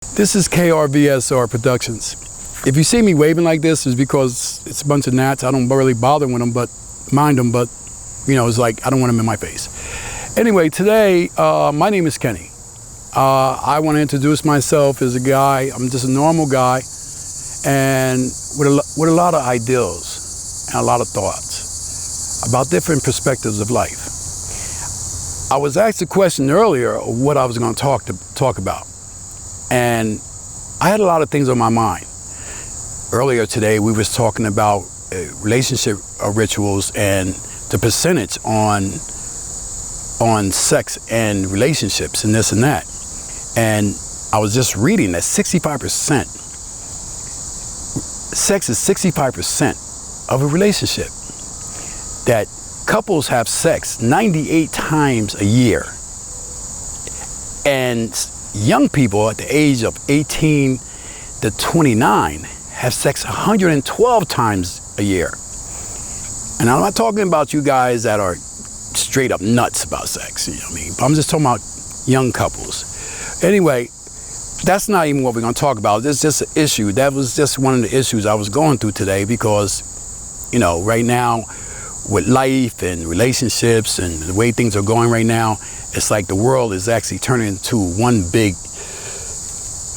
This is KRVSR Productions. If you see me waving like this, it's because it's a bunch of gnats. I don't really bother with them, but mind them, but you know, it's like I don't want them in my face. Anyway, today, my name is Kenny. I want to introduce myself as a guy. I'm just a normal guy, and with a lot of ideals and a lot of thoughts about different perspectives of life. I was asked a question earlier of what I was going to talk about, and I had a lot of things on my mind. Earlier today, we was talking about relationship rituals and the percentage on sex and relationships and this and that. And I was just reading that 65%, sex is 65% of a relationship. That couples have sex 98 times a year. And young people at the age of 18 to 29 have sex 112 times a year. And I'm not talking about you guys that are straight up nuts about sex, you know what I mean? But I'm just talking about young couples. Anyway, that's not even what we're going to talk about. It's just an issue. That was just one of the issues I was going through today because, you know, right now with life and relationships and the way things are going right now, it's like the world is actually turning into one big,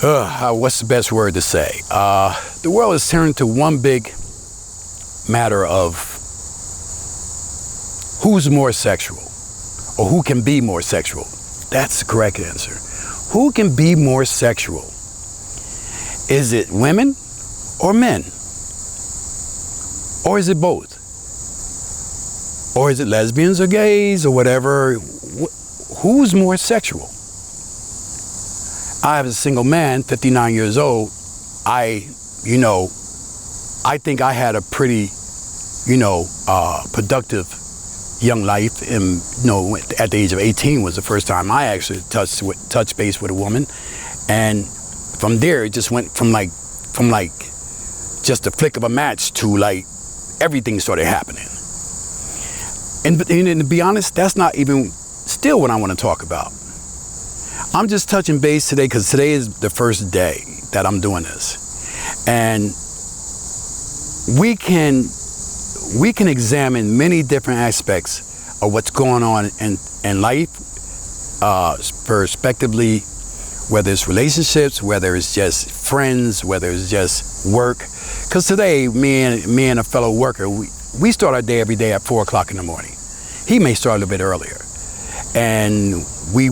what's the best word to say? The world is turning to one big matter of who's more sexual or who can be more sexual. That's the correct answer. Who can be more sexual? Is it women or men? Or is it both? Or is it lesbians or gays or whatever? Who's more sexual? I, as a single man, 59 years old, I think I had a pretty, productive young life. And, at the age of 18 was the first time I actually touched base with a woman. And from there, it just went from like just a flick of a match to like everything started happening. And to be honest, that's not even still what I want to talk about. I'm just touching base today because today is the first day that I'm doing this. And we can examine many different aspects of what's going on in life, perspectively, whether it's relationships, whether it's just friends, whether it's just work. Because today, me and a fellow worker, we start our day every day at 4 o'clock in the morning. He may start a little bit earlier. And we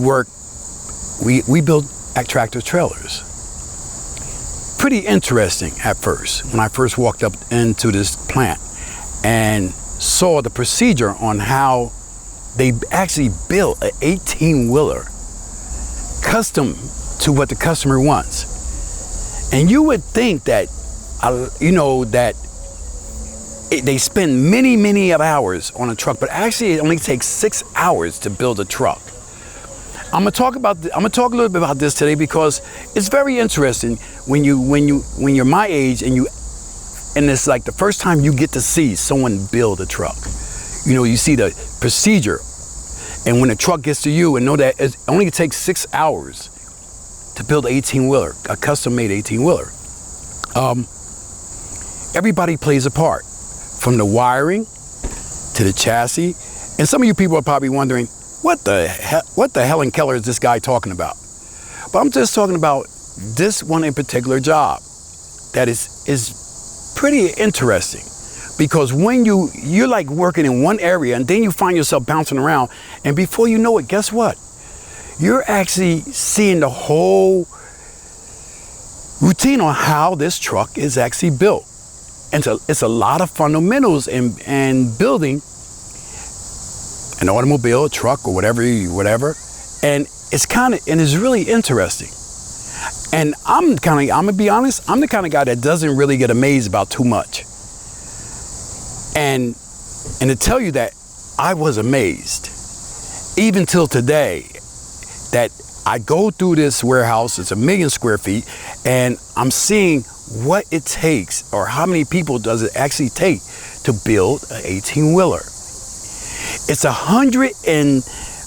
build tractor trailers. Pretty interesting at first, when I first walked up into this plant and saw the procedure on how they actually built an 18-wheeler custom to what the customer wants. And you would think that, that they spend many hours on a truck, but actually it only takes 6 hours to build a truck. I'm gonna talk a little bit about this today because it's very interesting when you're my age and it's like the first time you get to see someone build a truck. You see the procedure, and when the truck gets to you and know that it only takes 6 hours to build an 18-wheeler, a custom-made 18-wheeler. Everybody plays a part, from the wiring to the chassis. And some of you people are probably wondering, what the hell in Keller is this guy talking about? But I'm just talking about this one in particular job that is pretty interesting, because when you're like working in one area and then you find yourself bouncing around, and before you know it, guess what? You're actually seeing the whole routine on how this truck is actually built. And so it's a lot of fundamentals in building an automobile, a truck, or whatever. And it's really interesting. And I'm gonna be honest, I'm the kind of guy that doesn't really get amazed about too much. And to tell you that I was amazed, even till today, that I go through this warehouse, it's 1 million square feet, and I'm seeing what it takes, or how many people does it actually take to build an 18-wheeler. It's 100 and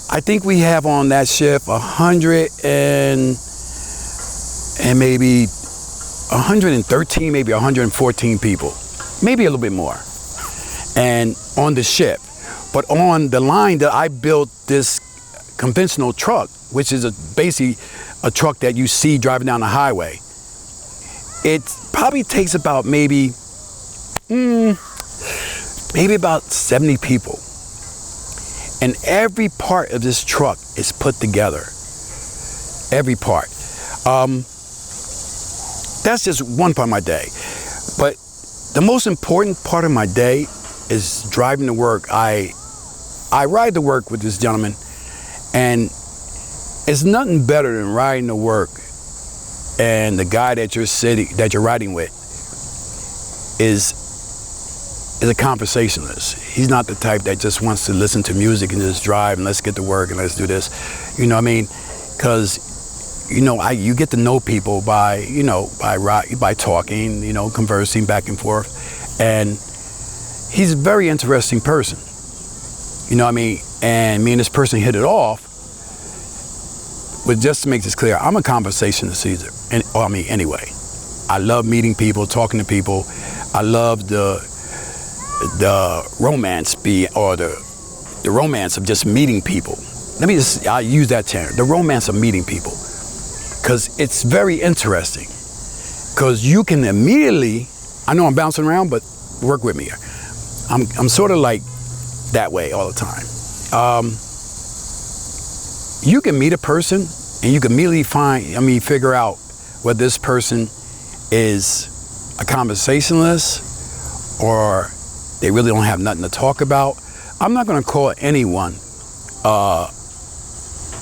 I think we have on that shift 100 and and maybe 113, maybe 114 people, maybe a little bit more, and on the ship. But on the line that I built this conventional truck, which is basically a truck that you see driving down the highway, it probably takes about maybe about 70 people. And every part of this truck is put together. Every part. That's just one part of my day. But the most important part of my day is driving to work. I ride to work with this gentleman, and it's nothing better than riding to work and the guy that you're riding with is a conversationalist. He's not the type that just wants to listen to music and just drive and let's get to work and let's do this. You know what I mean? Because you get to know people by talking, conversing back and forth, and he's a very interesting person. You know what I mean? And me and this person hit it off. But just to make this clear, I'm a conversationalist either. Anyway, I love meeting people, talking to people. I love the romance the romance of just meeting people. I use that term, the romance of meeting people, because it's very interesting. Because you can immediately, I know I'm bouncing around, but work with me here. I'm sort of like that way all the time. You can meet a person and you can immediately figure out whether this person is a conversationalist or they really don't have nothing to talk about. I'm not going to call anyone a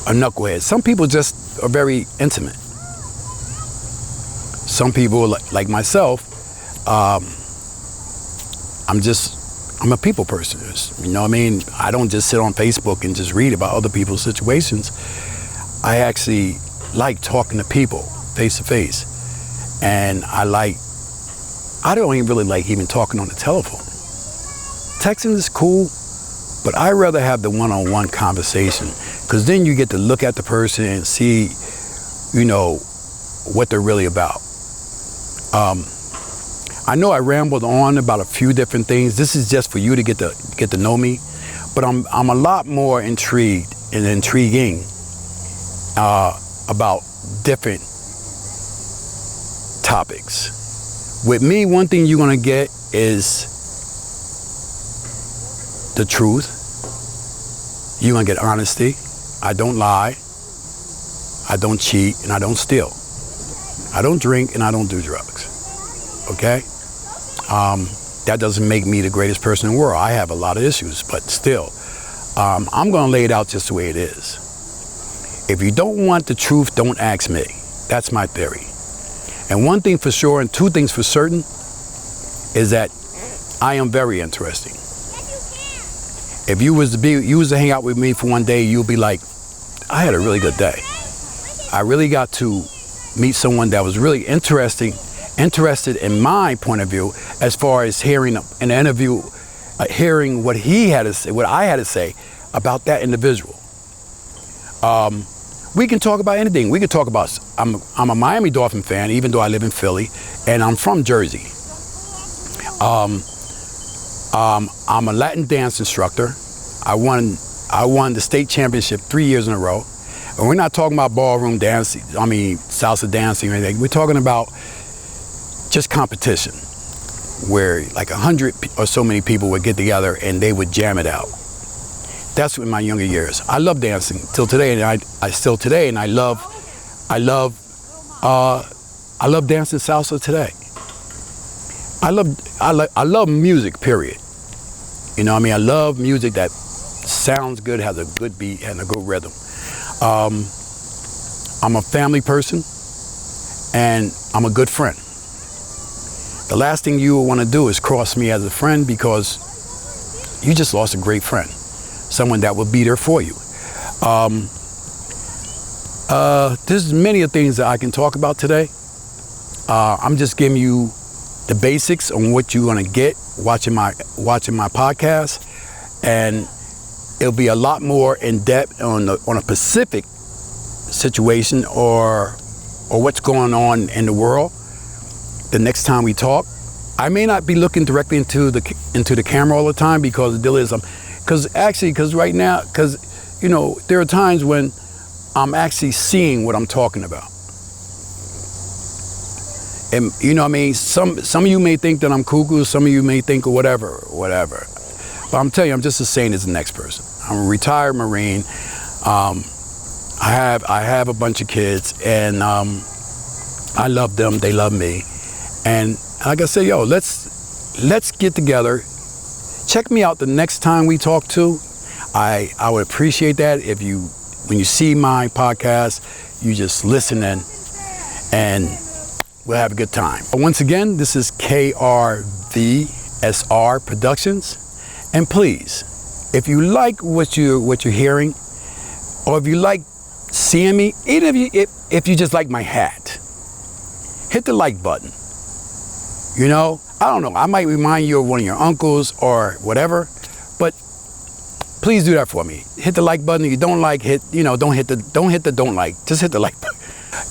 knucklehead. Some people just are very intimate. Some people, like myself, I'm a people person. You know what I mean? I don't just sit on Facebook and just read about other people's situations. I actually like talking to people face to face. And I don't even really like even talking on the telephone. Texting is cool, but I rather have the one-on-one conversation, because then you get to look at the person and see, what they're really about. I know I rambled on about a few different things. This is just for you to get to know me, but I'm a lot more intrigued and intriguing about different topics. With me, one thing you're gonna get is the truth. You're gonna get honesty. I don't lie. I don't cheat, and I don't steal. I don't drink, and I don't do drugs. Okay? That doesn't make me the greatest person in the world. I have a lot of issues, but still, I'm going to lay it out just the way it is. If you don't want the truth, don't ask me. That's my theory. And one thing for sure, and two things for certain, is that I am very interesting. If you was to hang out with me for one day, you'll be like, I had a really good day. I really got to meet someone that was really interested in my point of view, as far as hearing an interview, hearing what he had to say, what I had to say about that individual. We can talk about anything. We could talk about, I'm a Miami Dolphin fan, even though I live in Philly, and I'm from Jersey. I'm a Latin dance instructor. I won the state championship 3 years in a row. And we're not talking about ballroom dancing, salsa dancing or anything. We're talking about just competition, where like 100 or so many people would get together and they would jam it out. That's in my younger years. I love dancing till today, and I love dancing salsa today. I love music, period. You know what I mean? I love music that sounds good, has a good beat, and a good rhythm. I'm a family person, and I'm a good friend. The last thing you want to do is cross me as a friend, because you just lost a great friend, someone that will be there for you. There's many things that I can talk about today. I'm just giving you the basics on what you're going to get watching my podcast, and it'll be a lot more in depth on a specific situation or or what's going on in the world the next time we talk. I may not be looking directly into the camera all the time, because the deal is, because right now, you know, there are times when I'm actually seeing what I'm talking about. And you know what I mean? Some of you may think that I'm cuckoo, some of you may think of whatever. But I'm telling you, I'm just as sane as the next person. I'm a retired Marine. I have a bunch of kids, and I love them, they love me. And like I say, yo, let's get together. Check me out the next time we talk too. I would appreciate that if when you see my podcast, you just listen in, and we'll have a good time. Once again, this is KRVSR Productions. And please, if you like what you're hearing, or if you like seeing me, even if you just like my hat, hit the like button. You know, I don't know, I might remind you of one of your uncles or whatever, but please do that for me. Hit the like button. If you don't like, don't hit the don't like. Just hit the like button.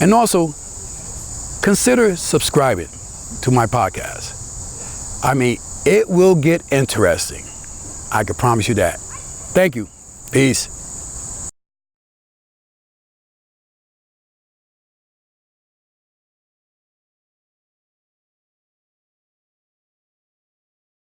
And also, consider subscribing to my podcast. I mean, it will get interesting. I can promise you that. Thank you. Peace.